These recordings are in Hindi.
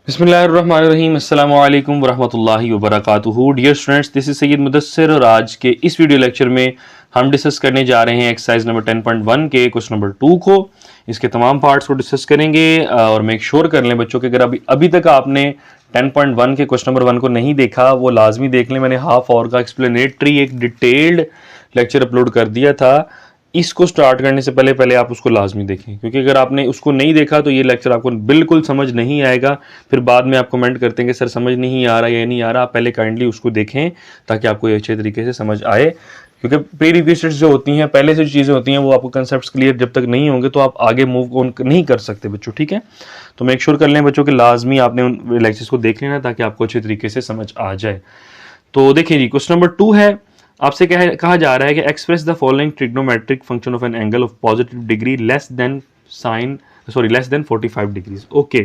बिस्मिल्लाहिर्रहमानिर्रहीम अस्सलामु अलैकुम वरहमतुल्लाहि वबरकातुहू। Dear students, this is Syed Mudassir और आज के इस वीडियो लेक्चर में हम डिस्कस करने जा रहे हैं एक्सरसाइज नंबर 10.1 के क्वेश्चन नंबर 2 को। इसके तमाम पार्ट्स को डिस्कस करेंगे और मेक श्योर कर लें बच्चों कि अगर अभी तक आपने 10.1 के क्वेश्चन नंबर 1 को नहीं देखा वो लाजमी देख लें। मैंने हाफ आवर का एक्सप्लेनेटरी एक डिटेल्ड लेक्चर अपलोड कर दिया था। इसको स्टार्ट करने से पहले आप उसको लाजमी देखें, क्योंकि अगर आपने उसको नहीं देखा तो ये लेक्चर आपको बिल्कुल समझ नहीं आएगा। फिर बाद में आप कमेंट करते हैं कि सर समझ नहीं आ रहा या नहीं आ रहा। आप पहले काइंडली उसको देखें ताकि आपको ये अच्छे तरीके से समझ आए, क्योंकि प्री रिक्वेस्टेड जो होती हैं, पहले से जो चीज़ें होती हैं वो आपको कंसेप्ट क्लियर जब तक नहीं होंगे तो आप आगे मूव ऑन नहीं कर सकते बच्चों। ठीक है, तो मेक श्योर कर लें बच्चों कि लाजमी आपने उन लेक्चर्स को देख लेना ताकि आपको अच्छे तरीके से समझ आ जाए। तो देखिए जी, क्वेश्चन नंबर 2 है। आपसे कहा जा रहा है कि express the following trigonometric function of an angle of positive degree less than 45 degrees. Okay,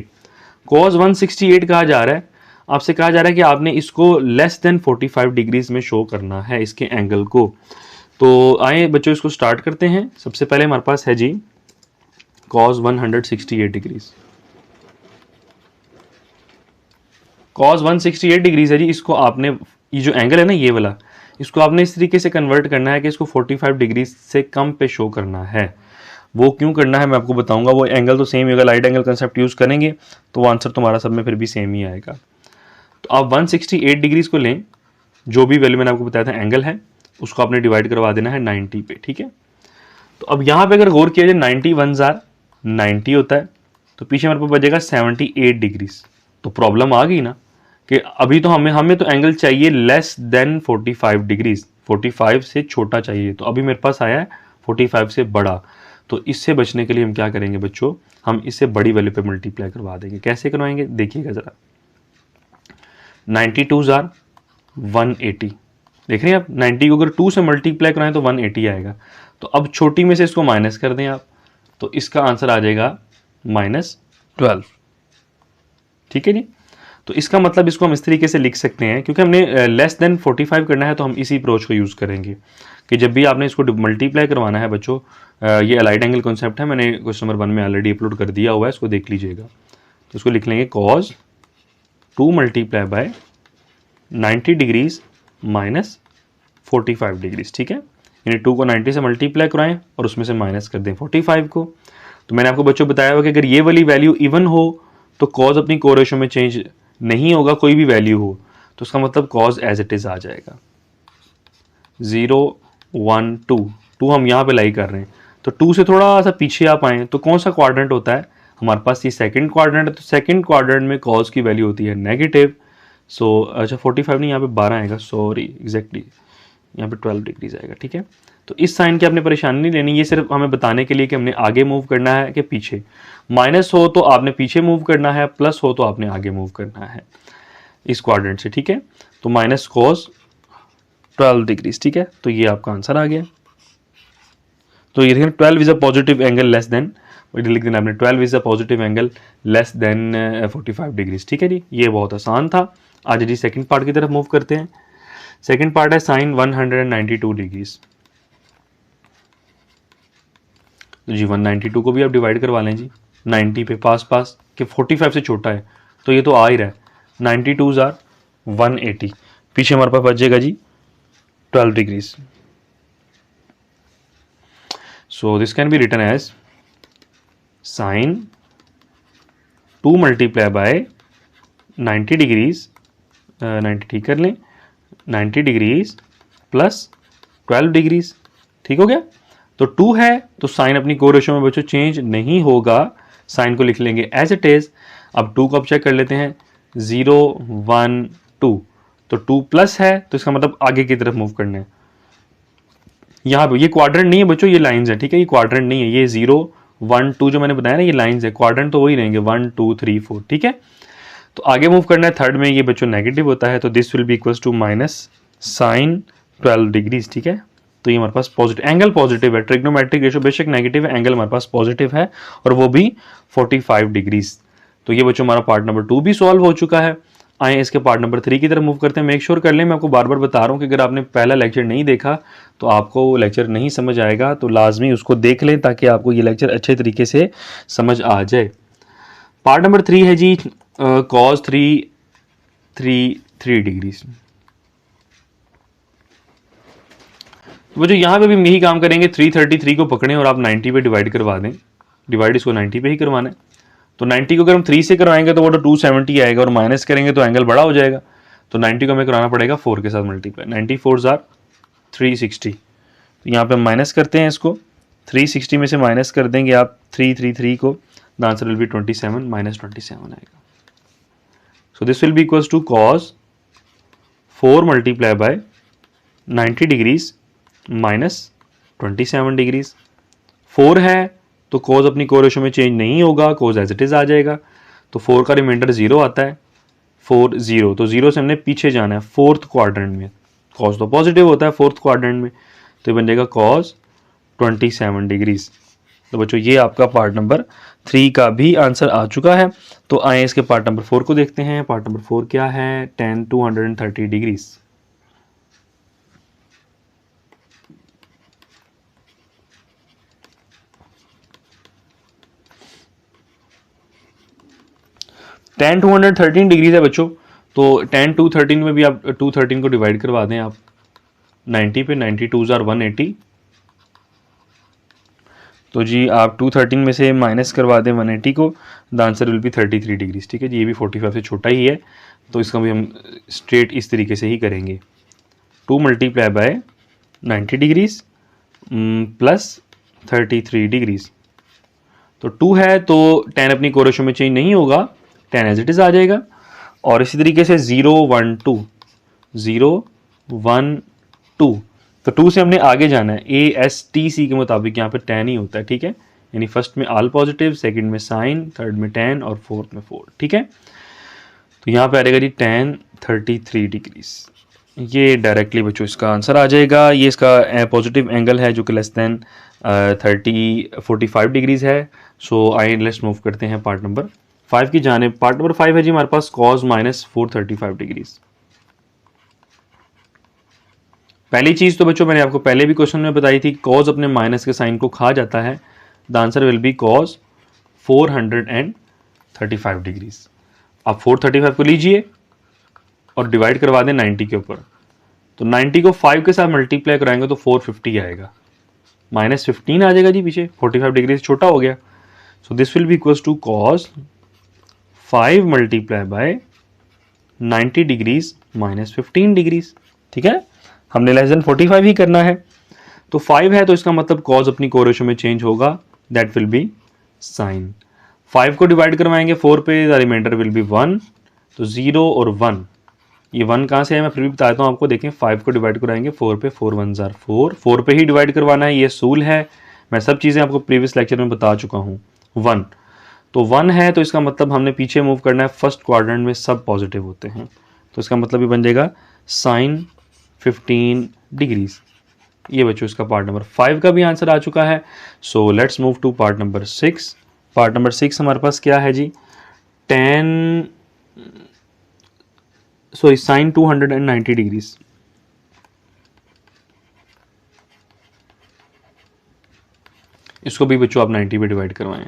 cos 168 कहा जा रहा है। आपसे कहा जा रहा है कि आपने इसको लेस देन 45 डिग्रीज में शो करना है इसके एंगल को। तो आए बच्चों इसको स्टार्ट करते हैं। सबसे पहले हमारे पास है जी cos 168 डिग्रीज। cos 168 डिग्रीज है जी। इसको आपने, ये जो एंगल है ना ये वाला, इसको आपने इस तरीके से कन्वर्ट करना है कि इसको 45 डिग्री से कम पे शो करना है। वो क्यों करना है मैं आपको बताऊंगा। वो एंगल तो सेम ही होगा, लाइट एंगल कंसेप्ट यूज करेंगे तो आंसर तुम्हारा सब में फिर भी सेम ही आएगा। तो आप 168 डिग्रीज को लें, जो भी वैल्यू मैंने आपको बताया था एंगल है, उसको आपने डिवाइड करवा देना है 90 पे। ठीक है, तो अब यहाँ पे अगर गौर किया जाए 90 1 जार 90 होता है, तो पीछे हमारे पास बचेगा 78 डिग्रीज। तो प्रॉब्लम आ गई ना कि अभी तो हमें तो एंगल चाहिए लेस देन 45 डिग्रीज, 45 से छोटा चाहिए। तो अभी मेरे पास आया है 45 से बड़ा। तो इससे बचने के लिए हम क्या करेंगे बच्चों, हम इससे बड़ी वैल्यू पे मल्टीप्लाई करवा देंगे। कैसे करवाएंगे देखिएगा जरा। 92 जार 180, देख रहे हैं आप, 90 को अगर 2 से मल्टीप्लाई कराएं तो 180 आएगा। तो अब छोटी में से इसको माइनस कर दें आप, तो इसका आंसर आ जाएगा -12। ठीक है जी। तो इसका मतलब इसको हम इस तरीके से लिख सकते हैं, क्योंकि हमने लेस देन 45 करना है तो हम इसी अप्रोच को यूज़ करेंगे कि जब भी आपने इसको मल्टीप्लाई करवाना है बच्चों, ये अलाइड एंगल कॉन्सेप्ट है, मैंने क्वेश्चन नंबर 1 में ऑलरेडी अपलोड कर दिया हुआ है, इसको देख लीजिएगा। तो इसको लिख लेंगे cos 2 multiply by 90 degrees minus 45 degrees. ठीक है, यानी 2 को 90 से मल्टीप्लाई कराएं और उसमें से माइनस कर दें 45 को। तो मैंने आपको बच्चों बताया हुआ कि अगर ये वाली वैल्यू इवन हो तो कॉज अपनी कोरेशो में चेंज नहीं होगा, कोई भी वैल्यू हो तो उसका मतलब कॉज एज इट इज आ जाएगा। 0 1 2 हम यहाँ पे लाई कर रहे हैं, तो 2 से थोड़ा सा पीछे आप आए तो कौन सा क्वाड्रेंट होता है हमारे पास, ये सेकंड क्वाड्रेंट है। तो सेकंड क्वाड्रेंट में कॉज की वैल्यू होती है नेगेटिव। सो अच्छा 45 नहीं, यहाँ पे 12 आएगा, सॉरी एग्जैक्टली यहाँ पे 12 डिग्रीज आएगा। ठीक है, तो इस साइन की आपने परेशानी नहीं लेनी, ये सिर्फ हमें बताने के लिए कि हमने आगे मूव करना है कि पीछे। माइनस हो तो आपने पीछे मूव करना है, प्लस हो तो आपने आगे मूव करना है इस क्वाड्रेंट से। ठीक है, तो माइनस cos 12 डिग्रीज। ठीक है, तो ये आपका आंसर आ गया। तो ये देखिए 12 is a positive angle less than, लिख देना आपने 12 is a positive angle less than 45 degrees. ठीक है जी, ये बहुत आसान था। आज जी सेकंड पार्ट की तरफ मूव करते हैं। सेकंड पार्ट है साइन 192 डिग्रीज। तो जी 192 को भी आप डिवाइड करवा लें जी 90 पे, पास पास कि 45 से छोटा है तो ये तो आ ही रहा है। 92 जार 180, पीछे हमारे पास बचेगा जी 12 degrees. So this can be written as sine 2 multiply by 90 degrees, 90 ठीक कर लें, 90 डिग्रीज प्लस 12 डिग्रीज। ठीक हो गया। तो 2 है तो साइन अपनी कोरेशो में बच्चों चेंज नहीं होगा, साइन को लिख लेंगे एज इट इज। अब 2 को अब चेक कर लेते हैं, 0 1 2, तो 2 प्लस है तो इसका मतलब आगे की तरफ मूव करना है। यहाँ पे ये क्वाड्रेंट नहीं है बच्चों, ये लाइंस है। ठीक है, ये क्वाड्रेंट नहीं है, ये 0 1 2 जो मैंने बताया ना ये लाइंस है, क्वाड्रेंट तो वही रहेंगे 1 2 3 4। ठीक है, तो आगे मूव करना है थर्ड में, ये बच्चों नेगेटिव होता है तो this will be equals to minus sine 12 degrees. ठीक है, तो ये हमारे पास पॉजिटिव एंगल, पॉजिटिव है, ट्रिग्नोमेट्रिक रेशो बेशक नेगेटिव है, एंगल हमारे पास पॉजिटिव है और वो भी 45 डिग्रीज। तो ये बच्चों हमारा पार्ट नंबर 2 भी सॉल्व हो चुका है। आए इसके पार्ट नंबर 3 की तरफ मूव करते हैं। मेक श्योर कर लें, मैं आपको बार बार बता रहा हूँ कि अगर आपने पहला लेक्चर नहीं देखा तो आपको वो लेक्चर नहीं समझ आएगा, तो लाजमी उसको देख लें ताकि आपको ये लेक्चर अच्छे तरीके से समझ आ जाए। पार्ट नंबर 3 है जी कॉस 3 डिग्रीज। वो जो यहाँ पे भी हम यही काम करेंगे, 333 को पकड़ें और आप 90 पे डिवाइड करवा दें। डिवाइड इसको 90 पे ही करवाना है। तो 90 को अगर हम 3 से करवाएंगे तो वो तो 270 आएगा, और माइनस करेंगे तो एंगल बड़ा हो जाएगा। तो 90 को हमें कराना पड़ेगा 4 के साथ मल्टीप्लाई। 90 4 आर 360। तो यहाँ पे हम माइनस करते हैं इसको, 360 में से माइनस कर देंगे आप 333 को, the answer will be 27 minus 27 आएगा। So this will be equals to cos 4 multiply by 90 degrees minus 27 degrees. 4 है तो कोज अपनी कोरेशो में चेंज नहीं होगा, कोज एज इट इज आ जाएगा। तो 4 का रिमाइंडर 0 आता है, 4 0, तो 0 से हमने पीछे जाना है फोर्थ क्वाड्रेंट में। कॉस तो पॉजिटिव होता है फोर्थ क्वाड्रेंट में, तो ये बन जाएगा कॉस 27 डिग्रीज। तो बच्चों ये आपका पार्ट नंबर 3 का भी आंसर आ चुका है। तो आए इसके पार्ट नंबर 4 को देखते हैं। पार्ट नंबर 4 क्या है? tan 230 degrees. tan 213 डिग्रीज है बच्चों। तो tan 213 में भी आप 213 को डिवाइड करवा दें आप 90 पे, 92 आर 180। तो जी आप 213 में से माइनस करवा दें 180 को, the answer will B 33 degrees. ठीक है जी, ये भी 45 से छोटा ही है, तो इसका भी हम स्ट्रेट इस तरीके से ही करेंगे। 2 multiply by 90 degrees plus 33 degrees. तो 2 है तो 10 अपनी कोरेशो में चेंज नहीं होगा, 10 एज इट इज आ जाएगा। और इसी तरीके से 0 1 2 0 1 2, तो 2 से हमने आगे जाना है। ASTC के मुताबिक यहाँ पे 10 ही होता है। ठीक है, यानी फर्स्ट में ऑल पॉजिटिव, सेकंड में साइन, थर्ड में 10 और फोर्थ में 4। ठीक है, तो यहाँ पे आ जाएगा जी tan 33 डिग्रीज। ये डायरेक्टली बच्चों इसका आंसर आ जाएगा। ये इसका पॉजिटिव एंगल है जो कि लेस देन 45 डिग्रीज है। सो आई लेट्स मूव करते हैं पार्ट नंबर 5 की जानिब। पार्ट नंबर 5 है जी हमारे पास cos माइनस 435 डिग्रीज। पहली चीज तो बच्चों मैंने आपको पहले भी क्वेश्चन में बताई थी, cos अपने माइनस के साइन को खा जाता है। The answer will B cos 435 degrees. आप 435 को लीजिए और डिवाइड करवा दें 90 के ऊपर। तो 90 को 5 के साथ मल्टीप्लाई कराएंगे तो 450 आएगा, माइनस 15 आ जाएगा जी पीछे, 45 डिग्री से छोटा हो गया। So this will be equals to cos 5 multiply by 90 degrees minus 15 degrees. ठीक है, हमने लेस देन 45 ही करना है। तो 5 है तो इसका मतलब cos अपनी कोरेशो में चेंज होगा, दैट विल बी साइन। 5 को डिवाइड करवाएंगे 4 पे, द रिमाइंडर विल बी 1। तो 0 और 1, ये 1 कहाँ से है मैं फिर भी बताता हूँ आपको। देखें 5 को डिवाइड कराएंगे 4 पे, 4 1 जार 4, 4 पे ही डिवाइड करवाना है, ये सूल है। मैं सब चीज़ें आपको प्रीवियस लेक्चर में बता चुका हूँ। 1, तो 1 है तो इसका मतलब हमने पीछे मूव करना है, फर्स्ट क्वाड्रेंट में सब पॉजिटिव होते हैं, तो इसका मतलब ये बन जाएगा साइन 15 डिग्रीज। ये बच्चों इसका पार्ट नंबर 5 का भी आंसर आ चुका है। So let's move to part number 6। Part number 6 हमारे पास क्या है जी? Sign 290 degrees. इसको भी बच्चों आप 90 पे डिवाइड करवाएं।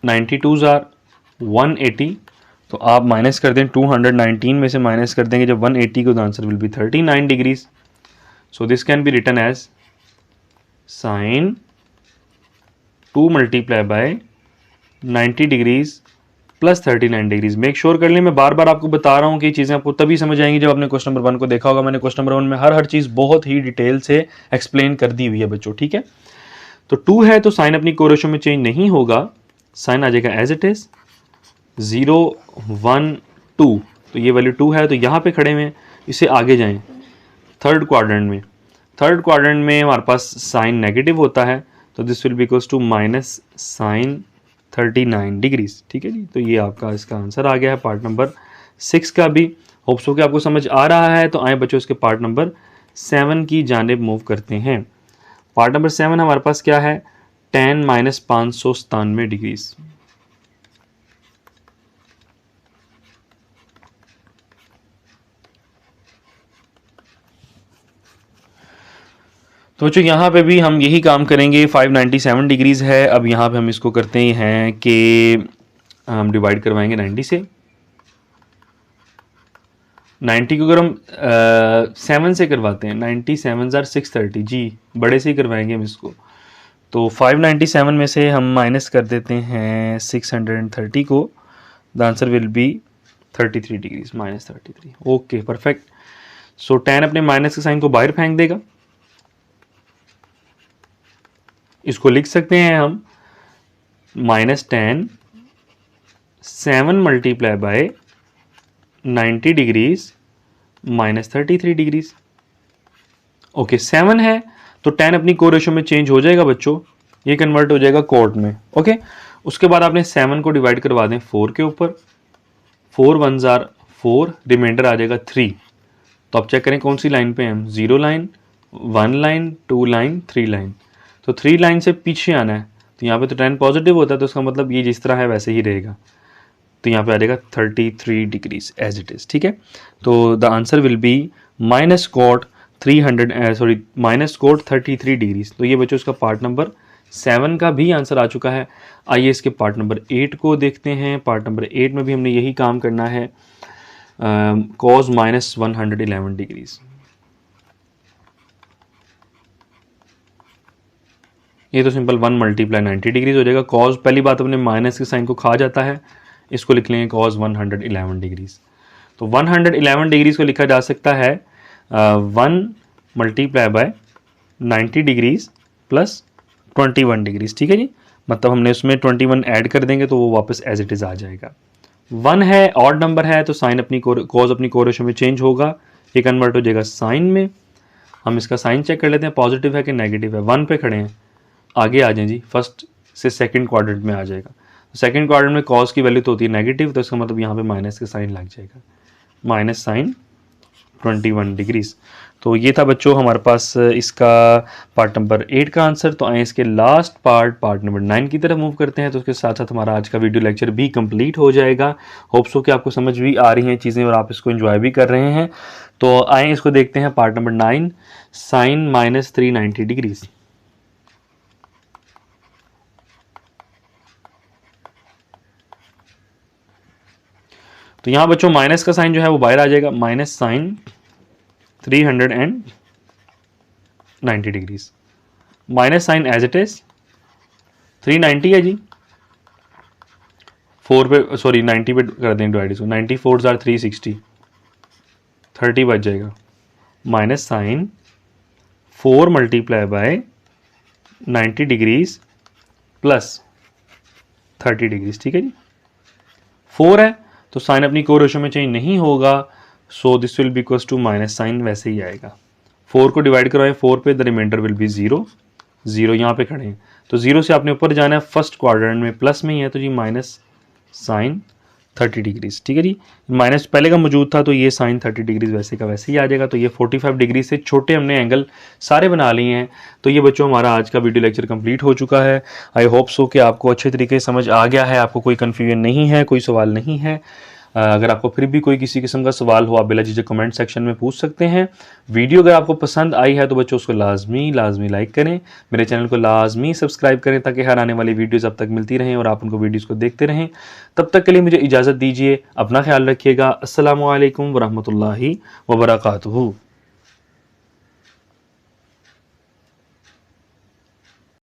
92 आर 180, तो आप माइनस कर दें 219 में से माइनस कर देंगे जब 180 को, the answer will be 39 degrees. So this can be written as sine 2 multiply by 90 degrees plus 39 degrees. Make sure कर लें, मैं बार बार आपको बता रहा हूँ कि चीज़ें आपको तभी समझ आएंगी जब आपने क्वेश्चन नंबर 1 को देखा होगा। मैंने क्वेश्चन नंबर 1 में हर चीज़ बहुत ही डिटेल से एक्सप्लेन कर दी हुई है बच्चों। ठीक है, तो 2 है तो साइन अपनी कोरेशो में चेंज नहीं होगा, साइन आ जाएगा एज इट इज 0 1 2। तो ये वैल्यू 2 है तो यहाँ पे खड़े हुए, इससे आगे जाएं थर्ड क्वाड्रेंट में। थर्ड क्वाड्रेंट में हमारे पास साइन नेगेटिव होता है, तो this will be equals to minus sine 39 degrees. ठीक है जी, तो ये आपका इसका आंसर आ गया है पार्ट नंबर 6 का भी। होप्स हो कि आपको समझ आ रहा है। तो आए बच्चों इसके पार्ट नंबर 7 की जानिब मूव करते हैं। पार्ट नंबर 7 हमारे पास क्या है? tan minus 597 degrees. तो बच्चों यहाँ पे भी हम यही काम करेंगे। 597 डिग्रीज है। अब यहाँ पे हम इसको करते हैं कि हम डिवाइड करवाएंगे 90 से। 90 को अगर हम 7 से करवाते हैं, 97 जार 630 जी, बड़े से ही करवाएंगे हम इसको। तो 597 में से हम माइनस कर देते हैं 630 को, the answer will B 33 degrees, -33। Okay perfect. So tan अपने माइनस के साइन को बाहर फेंक देगा। इसको लिख सकते हैं हम -tan 7 multiply by 90 degrees -33 degrees. Okay 7 है तो tan अपनी कोरेशो में चेंज हो जाएगा बच्चों, ये कन्वर्ट हो जाएगा कोट में। ओके उसके बाद आपने 7 को डिवाइड करवा दें 4 के ऊपर, 4 1 जार 4, रिमाइंडर आ जाएगा 3। तो आप चेक करें कौन सी लाइन पे हैं हम, 0 लाइन, 1 लाइन, 2 लाइन, 3 लाइन। तो 3 लाइन से पीछे आना है, तो यहाँ पे तो tan पॉजिटिव होता है, तो उसका मतलब ये जिस तरह है वैसे ही रहेगा। तो यहाँ पे आ जाएगा 33 डिग्रीज एज इट इज। ठीक है, तो the answer will B -cot 33 degrees. तो ये बच्चों इसका पार्ट नंबर 7 का भी आंसर आ चुका है। आइए इसके पार्ट नंबर 8 को देखते हैं। पार्ट नंबर 8 में भी हमने यही काम करना है, cos -111 डिग्रीज। ये तो सिंपल 1 मल्टीप्लाई 90 डिग्रीज हो जाएगा। cos पहली बात अपने माइनस के साइन को खा जाता है, इसको लिख लेंगे cos 111 डिग्रीज। तो 111 डिग्रीज को लिखा जा सकता है 1 multiply by 90 degrees plus 21 degrees. ठीक है जी, मतलब हमने उसमें 21 ऐड कर देंगे तो वो वापस एज इट इज आ जाएगा। 1 है, ऑड नंबर है, तो साइन अपनी कॉज अपनी कोरेशो में चेंज होगा, ये कन्वर्ट हो जाएगा साइन में। हम इसका साइन चेक कर लेते हैं, पॉजिटिव है कि नेगेटिव है। 1 पे खड़े हैं, आगे आ जाएं जी, फर्स्ट से सेकंड क्वाड्रेंट में आ जाएगा। सेकंड क्वाड्रेंट में कॉस की वैल्यू तो होती है नेगेटिव, तो इसका मतलब यहाँ पे माइनस का साइन लग जाएगा, माइनस साइन 21 डिग्रीज। तो ये था बच्चों हमारे पास इसका पार्ट नंबर 8 का आंसर। तो आए इसके लास्ट पार्ट नंबर 9 की तरफ मूव करते हैं। तो उसके साथ साथ हमारा आज का वीडियो लेक्चर भी कंप्लीट हो जाएगा। होप्स हो कि आपको समझ भी आ रही हैं चीज़ें और आप इसको एंजॉय भी कर रहे हैं। तो आए इसको देखते हैं, पार्ट नंबर 9, साइन -390 डिग्रीज। तो यहाँ बच्चों माइनस का साइन जो है वो बाहर आ जाएगा, minus sine 390 degrees, minus sine as it is 390 है जी, 4 पे सॉरी 90 पे कर दें डिवाइड इसको, 94 जार 360, 30 बच जाएगा, minus sine 4 multiply by 90 degrees plus 30 degrees. ठीक है जी, 4 है तो साइन अपनी कोरेशो में चेंज नहीं होगा, so this will be equals to minus sine वैसे ही आएगा। 4 को डिवाइड करवाएं 4 पे, द रिमाइंडर विल बी 0, 0 यहाँ पे खड़े हैं, तो 0 से आपने ऊपर जाना है, फर्स्ट क्वाड्रेंट में प्लस में ही है, तो जी माइनस साइन 30 डिग्रीज। ठीक है जी, माइनस पहले का मौजूद था तो ये साइन 30 डिग्रीज वैसे का वैसे ही आ जाएगा। तो ये 45 डिग्री से छोटे हमने एंगल सारे बना लिए हैं। तो ये बच्चों हमारा आज का वीडियो लेक्चर कंप्लीट हो चुका है। आई होप सो कि आपको अच्छे तरीके से समझ आ गया है, आपको कोई कन्फ्यूजन नहीं है, कोई सवाल नहीं है। अगर आपको फिर भी कोई किसी किस्म का सवाल हो, आप बिला झिझक कमेंट सेक्शन में पूछ सकते हैं। वीडियो अगर आपको पसंद आई है तो बच्चों उसको लाजमी लाइक करें, मेरे चैनल को लाजमी सब्सक्राइब करें ताकि हर आने वाली वीडियोस अब तक मिलती रहें और आप उनको वीडियोस को देखते रहें। तब तक के लिए मुझे इजाज़त दीजिए, अपना ख्याल रखिएगा। अस्सलामु अलैकुम वरहमतुल्लाहि वबरकातुहू।